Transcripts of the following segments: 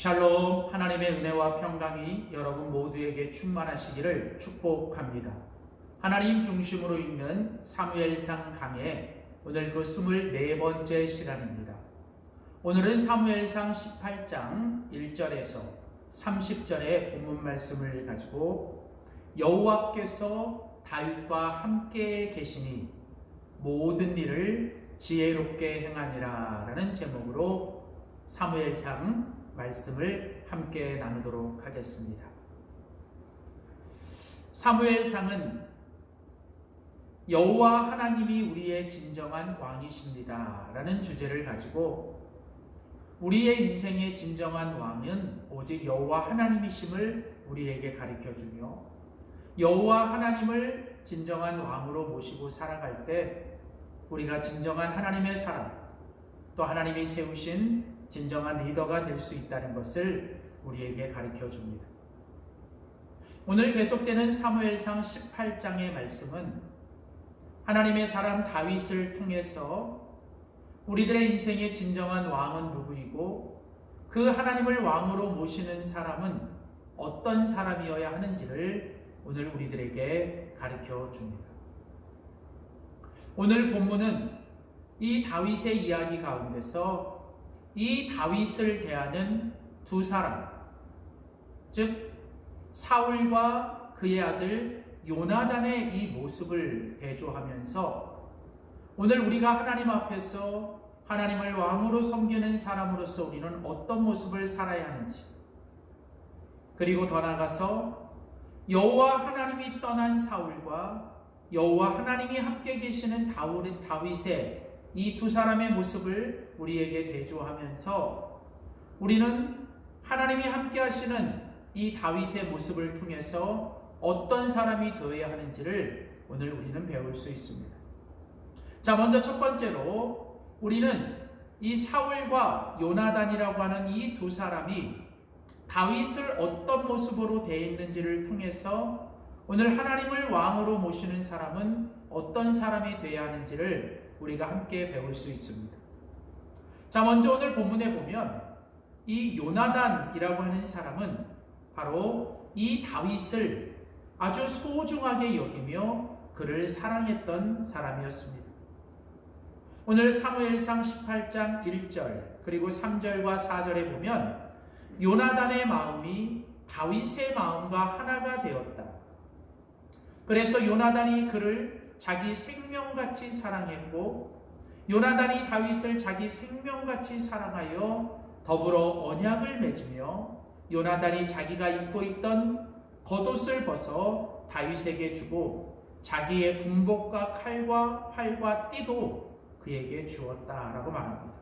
샬롬, 하나님의 은혜와 평강이 여러분 모두에게 충만하시기를 축복합니다. 하나님 중심으로 읽는 사무엘상 강해 오늘 그 24번째 시간입니다. 오늘은 사무엘상 18장 1절에서 30절의 본문 말씀을 가지고 여호와께서 다윗과 함께 계시니 모든 일을 지혜롭게 행하니라 라는 제목으로 사무엘상 말씀을 함께 나누도록 하겠습니다. 사무엘상은 여호와 하나님이 우리의 진정한 왕이십니다 라는 주제를 가지고 우리의 인생의 진정한 왕은 오직 여호와 하나님이심을 우리에게 가르쳐주며 여호와 하나님을 진정한 왕으로 모시고 살아갈 때 우리가 진정한 하나님의 사람, 또 하나님이 세우신 진정한 리더가 될 수 있다는 것을 우리에게 가르쳐 줍니다. 오늘 계속되는 사무엘상 18장의 말씀은 하나님의 사람 다윗을 통해서 우리들의 인생의 진정한 왕은 누구이고 그 하나님을 왕으로 모시는 사람은 어떤 사람이어야 하는지를 오늘 우리들에게 가르쳐 줍니다. 오늘 본문은 이 다윗의 이야기 가운데서 이 다윗을 대하는 두 사람, 즉 사울과 그의 아들 요나단의 이 모습을 대조하면서 오늘 우리가 하나님 앞에서 하나님을 왕으로 섬기는 사람으로서 우리는 어떤 모습을 살아야 하는지, 그리고 더 나아가서 여호와 하나님이 떠난 사울과 여호와 하나님이 함께 계시는 다윗의 이 두 사람의 모습을 우리에게 대조하면서 우리는 하나님이 함께 하시는 이 다윗의 모습을 통해서 어떤 사람이 되어야 하는지를 오늘 우리는 배울 수 있습니다. 자, 먼저 첫 번째로 우리는 이 사울과 요나단이라고 하는 이 두 사람이 다윗을 어떤 모습으로 되어 있는지를 통해서 오늘 하나님을 왕으로 모시는 사람은 어떤 사람이 되어야 하는지를 우리가 함께 배울 수 있습니다. 자, 먼저 오늘 본문에 보면 이 요나단이라고 하는 사람은 바로 이 다윗을 아주 소중하게 여기며 그를 사랑했던 사람이었습니다. 오늘 사무엘상 18장 1절 그리고 3절과 4절에 보면 요나단의 마음이 다윗의 마음과 하나가 되었다. 그래서 요나단이 그를 자기 생명같이 사랑했고 요나단이 다윗을 자기 생명같이 사랑하여 더불어 언약을 맺으며 요나단이 자기가 입고 있던 겉옷을 벗어 다윗에게 주고 자기의 군복과 칼과 활과 띠도 그에게 주었다라고 말합니다.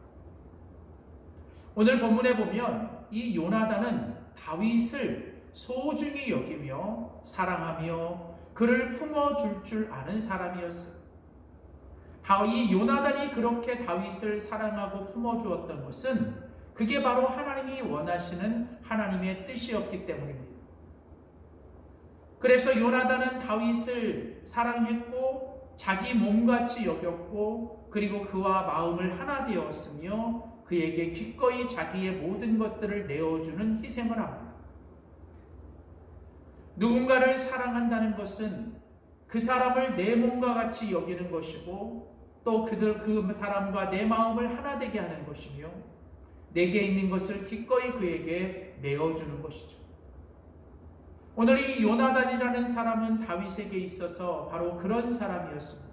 오늘 본문에 보면 이 요나단은 다윗을 소중히 여기며 사랑하며 그를 품어줄 줄 아는 사람이었어요. 이 요나단이 그렇게 다윗을 사랑하고 품어주었던 것은 그게 바로 하나님이 원하시는 하나님의 뜻이었기 때문입니다. 그래서 요나단은 다윗을 사랑했고 자기 몸같이 여겼고 그리고 그와 마음을 하나 되었으며 그에게 기꺼이 자기의 모든 것들을 내어주는 희생을 합니다. 누군가를 사랑한다는 것은 그 사람을 내 몸과 같이 여기는 것이고 또 그 사람과 내 마음을 하나 되게 하는 것이며 내게 있는 것을 기꺼이 그에게 내어주는 것이죠. 오늘 이 요나단이라는 사람은 다윗에게 있어서 바로 그런 사람이었습니다.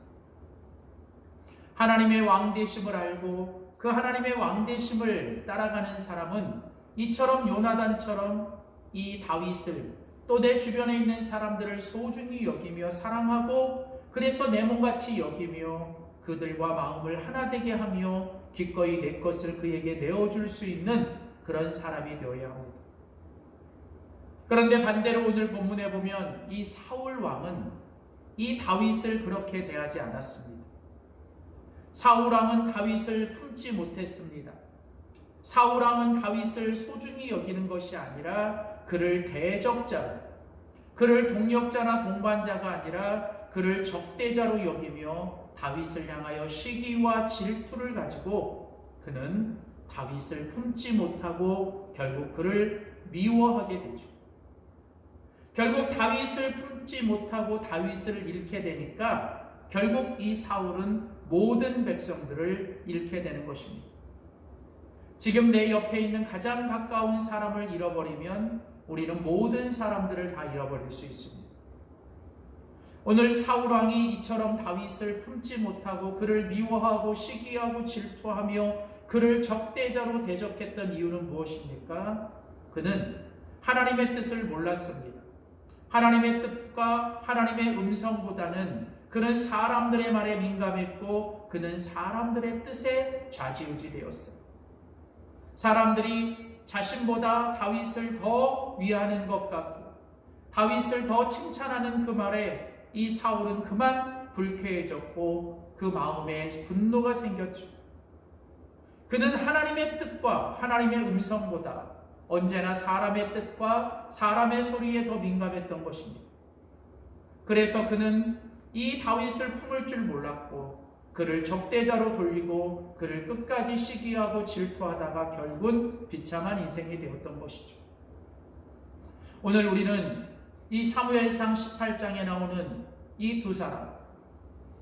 하나님의 왕되심을 알고 그 하나님의 왕되심을 따라가는 사람은 이처럼 요나단처럼 이 다윗을 또 내 주변에 있는 사람들을 소중히 여기며 사랑하고 그래서 내 몸같이 여기며 그들과 마음을 하나 되게 하며 기꺼이 내 것을 그에게 내어줄 수 있는 그런 사람이 되어야 합니다. 그런데 반대로 오늘 본문에 보면 이 사울 왕은 이 다윗을 그렇게 대하지 않았습니다. 사울 왕은 다윗을 품지 못했습니다. 사울 왕은 다윗을 소중히 여기는 것이 아니라 그를 대적자로, 그를 동력자나 동반자가 아니라 그를 적대자로 여기며 다윗을 향하여 시기와 질투를 가지고 그는 다윗을 품지 못하고 결국 그를 미워하게 되죠. 결국 다윗을 품지 못하고 다윗을 잃게 되니까 결국 이 사울은 모든 백성들을 잃게 되는 것입니다. 지금 내 옆에 있는 가장 가까운 사람을 잃어버리면 우리는 모든 사람들을 다 잃어버릴 수 있습니다. 오늘 사울 왕이 이처럼 다윗을 품지 못하고 그를 미워하고 시기하고 질투하며 그를 적대자로 대적했던 이유는 무엇입니까? 그는 하나님의 뜻을 몰랐습니다. 하나님의 뜻과 하나님의 음성보다는 그는 사람들의 말에 민감했고 그는 사람들의 뜻에 좌지우지되었습니다. 사람들이 자신보다 다윗을 더 위하는 것 같고 다윗을 더 칭찬하는 그 말에 이 사울은 그만 불쾌해졌고 그 마음에 분노가 생겼죠. 그는 하나님의 뜻과 하나님의 음성보다 언제나 사람의 뜻과 사람의 소리에 더 민감했던 것입니다. 그래서 그는 이 다윗을 품을 줄 몰랐고 그를 적대자로 돌리고 그를 끝까지 시기하고 질투하다가 결국은 비참한 인생이 되었던 것이죠. 오늘 우리는 이 사무엘상 18장에 나오는 이 두 사람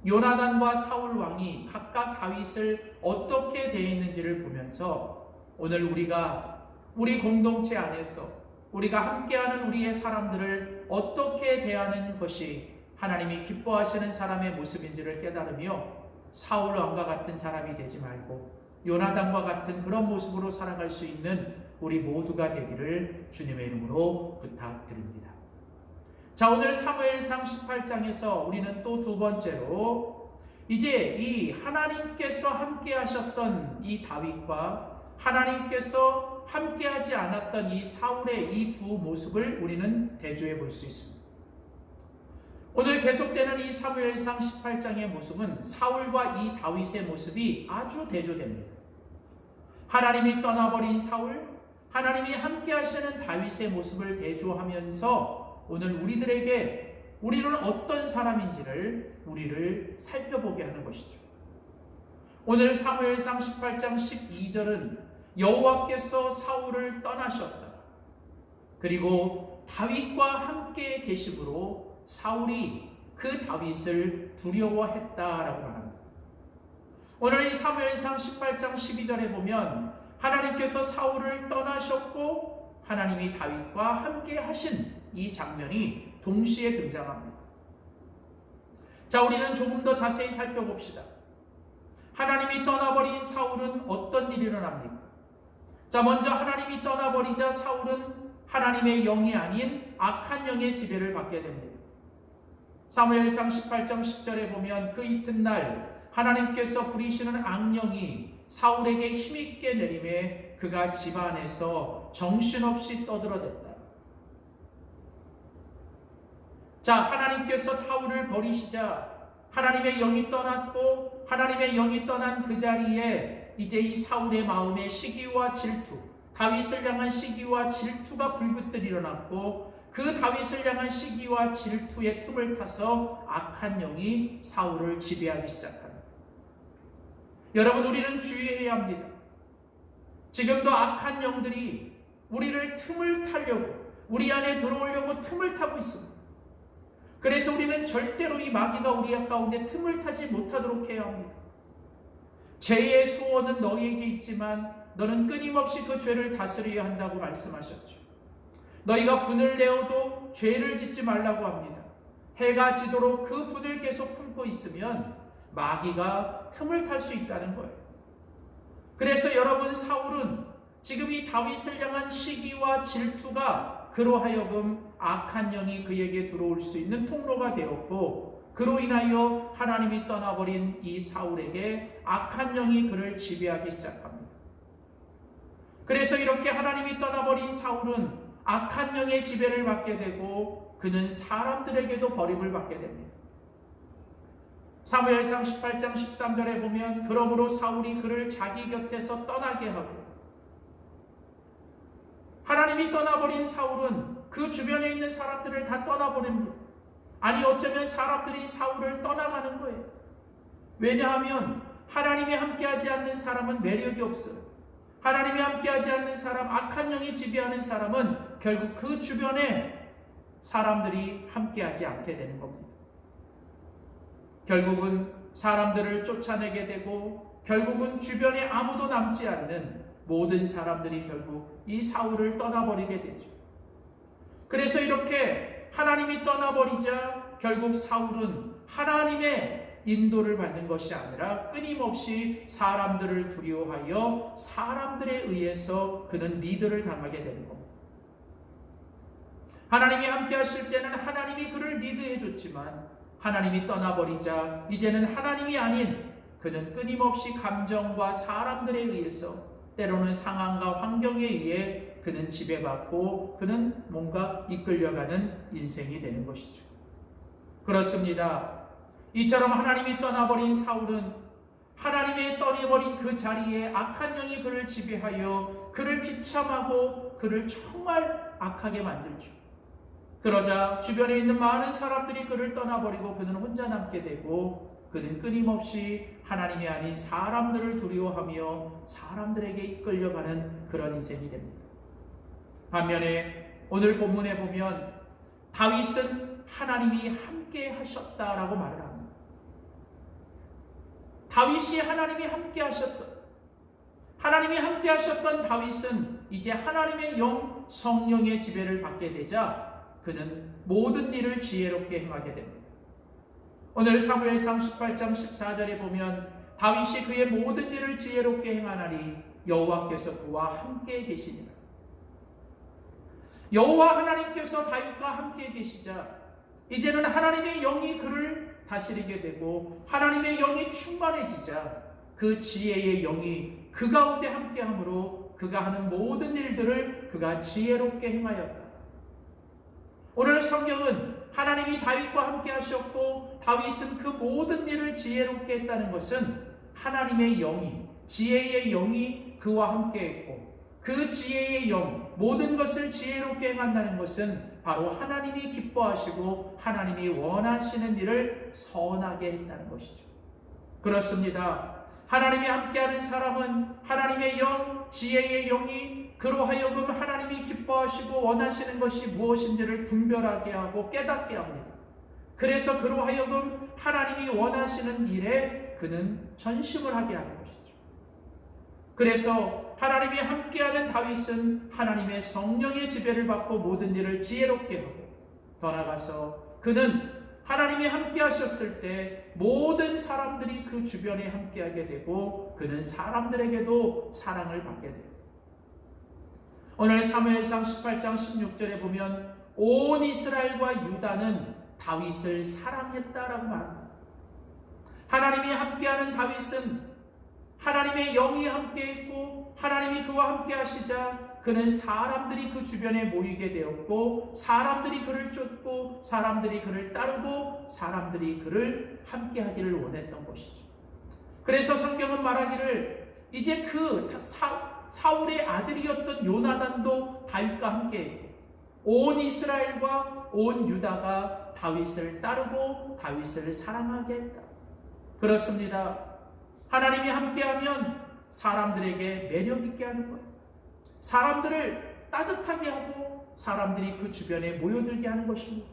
요나단과 사울 왕이 각각 다윗을 어떻게 대했는지를 보면서 오늘 우리가 우리 공동체 안에서 우리가 함께하는 우리의 사람들을 어떻게 대하는 것이 하나님이 기뻐하시는 사람의 모습인지를 깨달으며 사울 왕과 같은 사람이 되지 말고 요나단과 같은 그런 모습으로 살아갈 수 있는 우리 모두가 되기를 주님의 이름으로 부탁드립니다. 자, 오늘 사무엘상 18장에서 우리는 또 두 번째로 이제 이 하나님께서 함께 하셨던 이 다윗과 하나님께서 함께하지 않았던 이 사울의 이 두 모습을 우리는 대조해 볼 수 있습니다. 오늘 계속되는 이 사무엘상 18장의 모습은 사울과 이 다윗의 모습이 아주 대조됩니다. 하나님이 떠나버린 사울, 하나님이 함께 하시는 다윗의 모습을 대조하면서 오늘 우리는 어떤 사람인지를 우리를 살펴보게 하는 것이죠. 오늘 사무엘상 18장 12절은 여호와께서 사울을 떠나셨다. 그리고 다윗과 함께 계심으로 사울이 그 다윗을 두려워했다라고 말합니다. 오늘 이 사무엘상 18장 12절에 보면 하나님께서 사울을 떠나셨고 하나님이 다윗과 함께 하신 이 장면이 동시에 등장합니다. 자, 우리는 조금 더 자세히 살펴봅시다. 하나님이 떠나버린 사울은 어떤 일이 일어납니까? 자, 먼저 하나님이 떠나버리자 사울은 하나님의 영이 아닌 악한 영의 지배를 받게 됩니다. 사무엘상 18장 10절에 보면 그 이튿날 하나님께서 부리시는 악령이 사울에게 힘있게 내림에 그가 집안에서 정신없이 떠들어댔다. 자, 하나님께서 사울을 버리시자 하나님의 영이 떠났고 하나님의 영이 떠난 그 자리에 이제 이 사울의 마음에 시기와 질투, 다윗을 향한 시기와 질투가 불붙듯 일어났고 그 다윗을 향한 시기와 질투의 틈을 타서 악한 영이 사울을 지배하기 시작합니다. 여러분, 우리는 주의해야 합니다. 지금도 악한 영들이 우리를 틈을 타려고, 우리 안에 들어오려고 틈을 타고 있습니다. 그래서 우리는 절대로 이 마귀가 우리 가운데 틈을 타지 못하도록 해야 합니다. 죄의 소원은 너희에게 있지만 너는 끊임없이 그 죄를 다스려야 한다고 말씀하셨죠. 너희가 분을 내어도 죄를 짓지 말라고 합니다. 해가 지도록 그 분을 계속 품고 있으면 마귀가 틈을 탈 수 있다는 거예요. 그래서 여러분, 사울은 지금 이 다윗을 향한 시기와 질투가 그로 하여금 악한 영이 그에게 들어올 수 있는 통로가 되었고 그로 인하여 하나님이 떠나버린 이 사울에게 악한 영이 그를 지배하기 시작합니다. 그래서 이렇게 하나님이 떠나버린 사울은 악한 영의 지배를 받게 되고 그는 사람들에게도 버림을 받게 됩니다. 사무엘상 18장 13절에 보면 그러므로 사울이 그를 자기 곁에서 떠나게 하고, 하나님이 떠나버린 사울은 그 주변에 있는 사람들을 다 떠나보냅니다. 아니, 어쩌면 사람들이 사울을 떠나가는 거예요. 왜냐하면 하나님이 함께하지 않는 사람은 매력이 없어요. 하나님이 함께하지 않는 사람, 악한 영이 지배하는 사람은 결국 그 주변에 사람들이 함께하지 않게 되는 겁니다. 결국은 사람들을 쫓아내게 되고 결국은 주변에 아무도 남지 않는 모든 사람들이 결국 이 사울을 떠나버리게 되죠. 그래서 이렇게 하나님이 떠나버리자 결국 사울은 하나님의 인도를 받는 것이 아니라 끊임없이 사람들을 두려워하여 사람들에 의해서 그는 리드를 당하게 되는 겁니다. 하나님이 함께 하실 때는 하나님이 그를 리드해 줬지만 하나님이 떠나버리자 이제는 하나님이 아닌 그는 끊임없이 감정과 사람들에 의해서 때로는 상황과 환경에 의해 그는 지배받고 그는 뭔가 이끌려가는 인생이 되는 것이죠. 그렇습니다. 이처럼 하나님이 떠나버린 사울은 하나님의 떠나버린 그 자리에 악한 영이 그를 지배하여 그를 비참하고 그를 정말 악하게 만들죠. 그러자 주변에 있는 많은 사람들이 그를 떠나버리고 그는 혼자 남게 되고 그는 끊임없이 하나님이 아닌 사람들을 두려워하며 사람들에게 이끌려가는 그런 인생이 됩니다. 반면에 오늘 본문에 보면 다윗은 하나님이 함께 하셨다라고 말을 합니다. 다윗이 하나님이 함께 하셨던 다윗은 이제 하나님의 영 성령의 지배를 받게 되자 그는 모든 일을 지혜롭게 행하게 됩니다. 오늘 사무엘상 18장 14절에 보면 다윗이 그의 모든 일을 지혜롭게 행하나니 여호와께서 그와 함께 계시니라. 여호와 하나님께서 다윗과 함께 계시자 이제는 하나님의 영이 그를 다스리게 되고 하나님의 영이 충만해지자 그 지혜의 영이 그 가운데 함께함으로 그가 하는 모든 일들을 그가 지혜롭게 행하였다. 오늘 성경은 하나님이 다윗과 함께 하셨고 다윗은 그 모든 일을 지혜롭게 했다는 것은 하나님의 영이, 지혜의 영이 그와 함께 했고 그 지혜의 영, 모든 것을 지혜롭게 행한다는 것은 바로 하나님이 기뻐하시고 하나님이 원하시는 일을 선하게 했다는 것이죠. 그렇습니다. 하나님이 함께하는 사람은 하나님의 영, 지혜의 영이 그로 하여금 하나님이 기뻐하시고 원하시는 것이 무엇인지를 분별하게 하고 깨닫게 합니다. 그래서 그로 하여금 하나님이 원하시는 일에 그는 전심을 하게 하는 것이죠. 그래서 하나님이 함께하는 다윗은 하나님의 성령의 지배를 받고 모든 일을 지혜롭게 하고 더 나아가서 그는 하나님이 함께 하셨을 때 모든 사람들이 그 주변에 함께하게 되고 그는 사람들에게도 사랑을 받게 돼요. 오늘 사무엘상 18장 16절에 보면 온 이스라엘과 유다는 다윗을 사랑했다라고 말합니다. 하나님이 함께하는 다윗은 하나님의 영이 함께했고 하나님이 그와 함께 하시자 그는 사람들이 그 주변에 모이게 되었고 사람들이 그를 쫓고 사람들이 그를 따르고 사람들이 그를 함께하기를 원했던 것이죠. 그래서 성경은 말하기를 이제 그 사울의 아들이었던 요나단도 다윗과 함께했고 온 이스라엘과 온 유다가 다윗을 따르고 다윗을 사랑하게 했다. 그렇습니다. 하나님이 함께하면 사람들에게 매력있게 하는 거예요. 사람들을 따뜻하게 하고 사람들이 그 주변에 모여들게 하는 것입니다.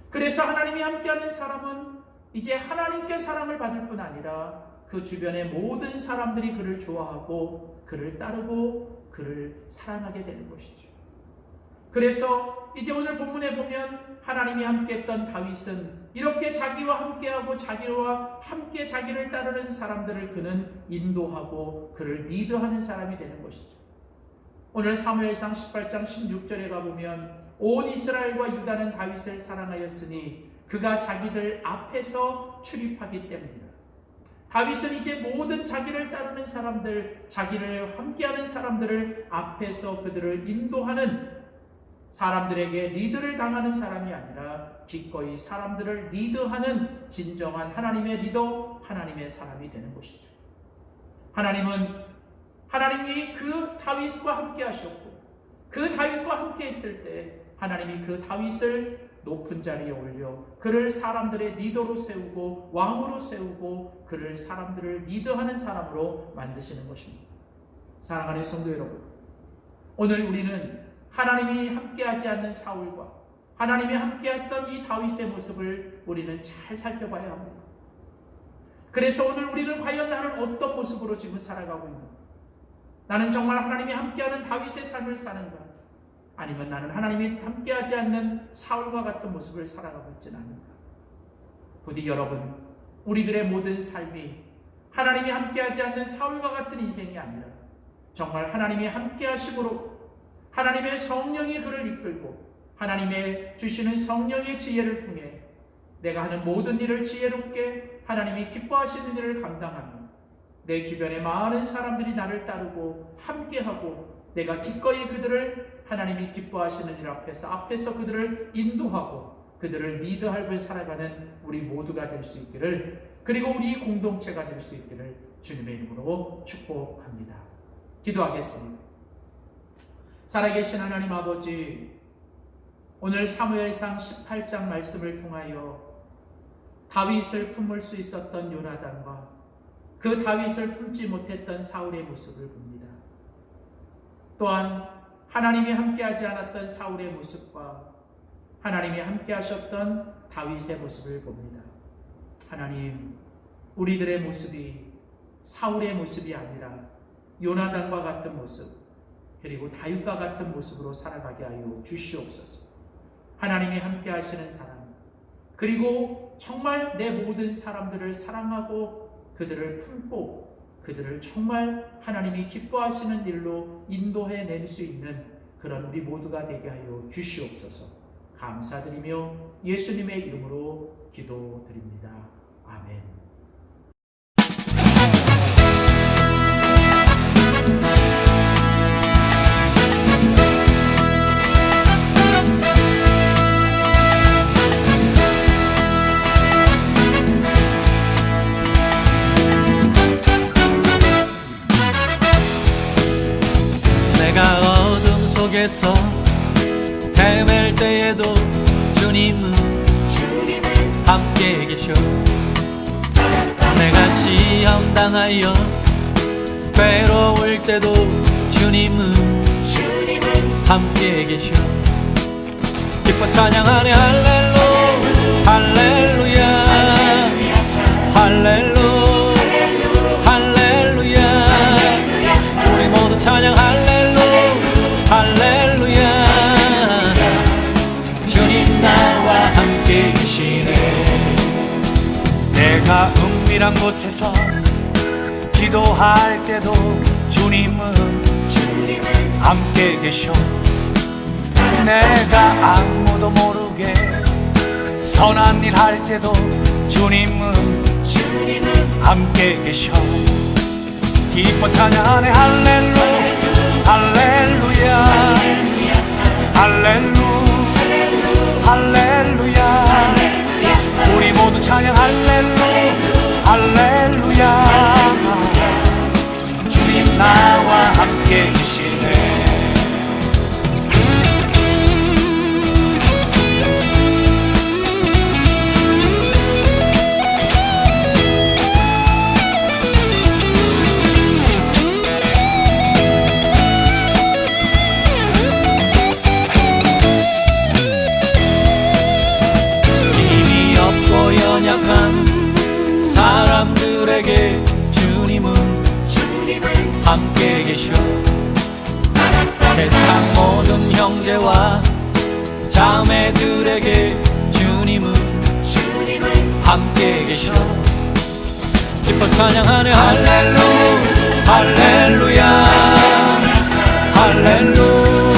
그래서 하나님이 함께하는 사람은 이제 하나님께 사랑을 받을 뿐 아니라 그 주변의 모든 사람들이 그를 좋아하고 그를 따르고 그를 사랑하게 되는 것이죠. 그래서 이제 오늘 본문에 보면 하나님이 함께했던 다윗은 이렇게 자기와 함께하고 자기와 함께 자기를 따르는 사람들을 그는 인도하고 그를 리드하는 사람이 되는 것이죠. 오늘 사무엘상 18장 16절에 가보면 온 이스라엘과 유다는 다윗을 사랑하였으니 그가 자기들 앞에서 출입하기 때문이다. 다윗은 이제 모든 자기를 따르는 사람들, 자기를 함께하는 사람들을 앞에서 그들을 인도하는 사람들에게 리드를 당하는 사람이 아니라 기꺼이 사람들을 리드하는 진정한 하나님의 리더, 하나님의 사람이 되는 것이죠. 하나님이 그 다윗과 함께 하셨고 그 다윗과 함께 했을 때 하나님이 그 다윗을 높은 자리에 올려 그를 사람들의 리더로 세우고 왕으로 세우고 그를 사람들을 리드하는 사람으로 만드시는 것입니다. 사랑하는 성도 여러분, 오늘 우리는 하나님이 함께하지 않는 사울과 하나님이 함께했던 이 다윗의 모습을 우리는 잘 살펴봐야 합니다. 그래서 오늘 우리는 과연 나는 어떤 모습으로 지금 살아가고 있는가? 나는 정말 하나님이 함께하는 다윗의 삶을 사는가? 아니면 나는 하나님이 함께하지 않는 사울과 같은 모습을 살아가고 있지는 않는가? 부디 여러분, 우리들의 모든 삶이 하나님이 함께하지 않는 사울과 같은 인생이 아니라 정말 하나님이 함께하심으로 하나님의 성령이 그를 이끌고 하나님의 주시는 성령의 지혜를 통해 내가 하는 모든 일을 지혜롭게 하나님이 기뻐하시는 일을 감당하며 내 주변의 많은 사람들이 나를 따르고 함께하고 내가 기꺼이 그들을 하나님이 기뻐하시는 일 앞에서 그들을 인도하고 그들을 리드하며 살아가는 우리 모두가 될 수 있기를, 그리고 우리 공동체가 될 수 있기를 주님의 이름으로 축복합니다. 기도하겠습니다. 살아계신 하나님 아버지, 오늘 사무엘상 18장 말씀을 통하여 다윗을 품을 수 있었던 요나단과 그 다윗을 품지 못했던 사울의 모습을 봅니다. 또한 하나님이 함께하지 않았던 사울의 모습과 하나님이 함께하셨던 다윗의 모습을 봅니다. 하나님, 우리들의 모습이 사울의 모습이 아니라 요나단과 같은 모습, 그리고 다윗과 같은 모습으로 살아가게 하여 주시옵소서. 하나님이 함께하시는 사람, 그리고 정말 내 모든 사람들을 사랑하고 그들을 품고 그들을 정말 하나님이 기뻐하시는 일로 인도해낼 수 있는 그런 우리 모두가 되게 하여 주시옵소서. 감사드리며 예수님의 이름으로 기도드립니다. 아멘. 내가 어둠 속에서 헤맬 때에도 주님은 함께 계셔. 내가 시험 당하여 괴로울 때도 주님은 함께 계셔. 기뻐 찬양하네 할렐루 할렐루야 할렐루 할렐루야. 우리 모두 찬양 할렐루 할렐루야. 주님 나와 함께 계시네. 내가 은밀한 곳에서 기도할 때도 주님은 함께 계셔. 내가 아무도 모르게 선한 일 할 때도 주님은 함께 계셔. 기뻐 찬양하네 할렐루 할렐루야 할렐루 할렐루야. 우리 모두 찬양 할렐루 할렐루야. 주님 나와 함께 계시네. 사람들에게 주님은 함께 계셔. 세상 모든 형제와 자매들에게 주님은 함께 계셔. 기뻐 찬양하네 할렐루 할렐루야 할렐루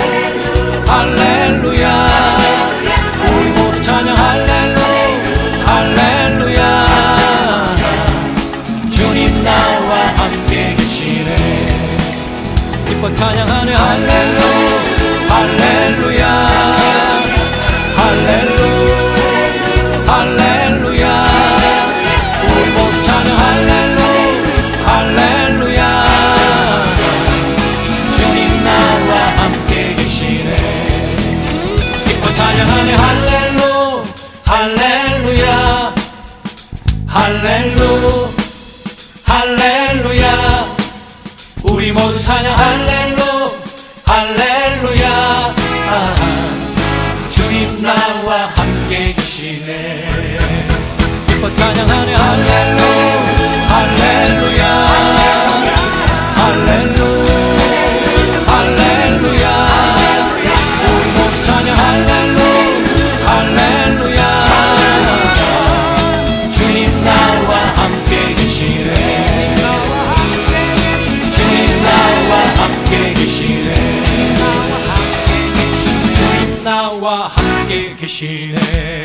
할렐루야. 우리 모두 찬양 할렐루 할렐루야. 주님 나와 함께 계시네. 기뻐 찬양하네 할렐루 할렐루야 할렐루 할렐루야. 우리 모두 찬양 할렐루 할렐루야. 주님 나와 함께 계시네. 기뻐 찬양하네 할렐루 할렐루야 할렐루 할렐루야. 우리 모두 찬양 함께 계시네